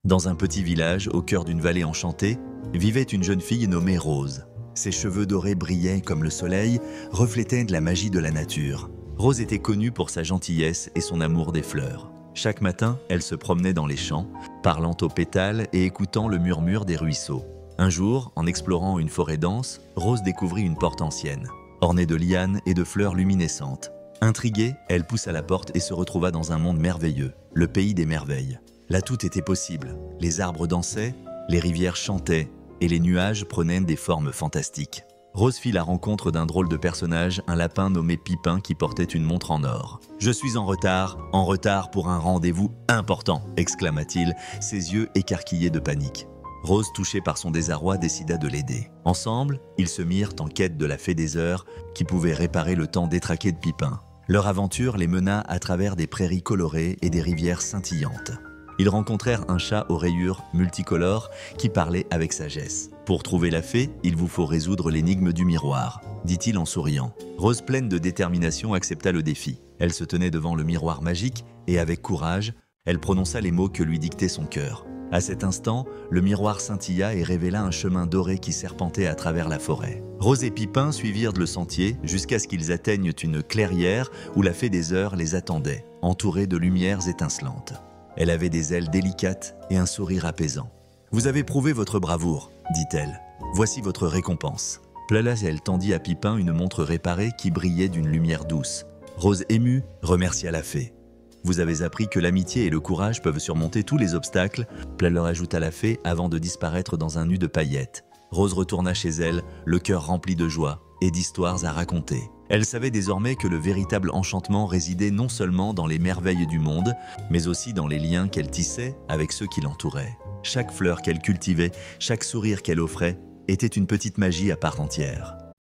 Dans un petit village, au cœur d'une vallée enchantée, vivait une jeune fille nommée Rose. Ses cheveux dorés brillaient comme le soleil, reflétaient de la magie de la nature. Rose était connue pour sa gentillesse et son amour des fleurs. Chaque matin, elle se promenait dans les champs, parlant aux pétales et écoutant le murmure des ruisseaux. Un jour, en explorant une forêt dense, Rose découvrit une porte ancienne, ornée de lianes et de fleurs luminescentes. Intriguée, elle poussa la porte et se retrouva dans un monde merveilleux, le pays des merveilles. Là, tout était possible. Les arbres dansaient, les rivières chantaient et les nuages prenaient des formes fantastiques. Rose fit la rencontre d'un drôle de personnage, un lapin nommé Pipin qui portait une montre en or. « Je suis en retard pour un rendez-vous important !» exclama-t-il, ses yeux écarquillés de panique. Rose, touchée par son désarroi, décida de l'aider. Ensemble, ils se mirent en quête de la fée des heures qui pouvait réparer le temps détraqué de Pipin. Leur aventure les mena à travers des prairies colorées et des rivières scintillantes. Ils rencontrèrent un chat aux rayures multicolores qui parlait avec sagesse. « Pour trouver la fée, il vous faut résoudre l'énigme du miroir », dit-il en souriant. Rose, pleine de détermination, accepta le défi. Elle se tenait devant le miroir magique et avec courage, elle prononça les mots que lui dictait son cœur. À cet instant, le miroir scintilla et révéla un chemin doré qui serpentait à travers la forêt. Rose et Pipin suivirent le sentier jusqu'à ce qu'ils atteignent une clairière où la fée des heures les attendait, entourée de lumières étincelantes. Elle avait des ailes délicates et un sourire apaisant. « Vous avez prouvé votre bravoure, dit-elle. Voici votre récompense. » Là, elle tendit à Pipin une montre réparée qui brillait d'une lumière douce. Rose, émue, remercia la fée. « Vous avez appris que l'amitié et le courage peuvent surmonter tous les obstacles, » leur ajouta la fée avant de disparaître dans un nu de paillettes. Rose retourna chez elle, le cœur rempli de joie et d'histoires à raconter. Elle savait désormais que le véritable enchantement résidait non seulement dans les merveilles du monde, mais aussi dans les liens qu'elle tissait avec ceux qui l'entouraient. Chaque fleur qu'elle cultivait, chaque sourire qu'elle offrait, était une petite magie à part entière.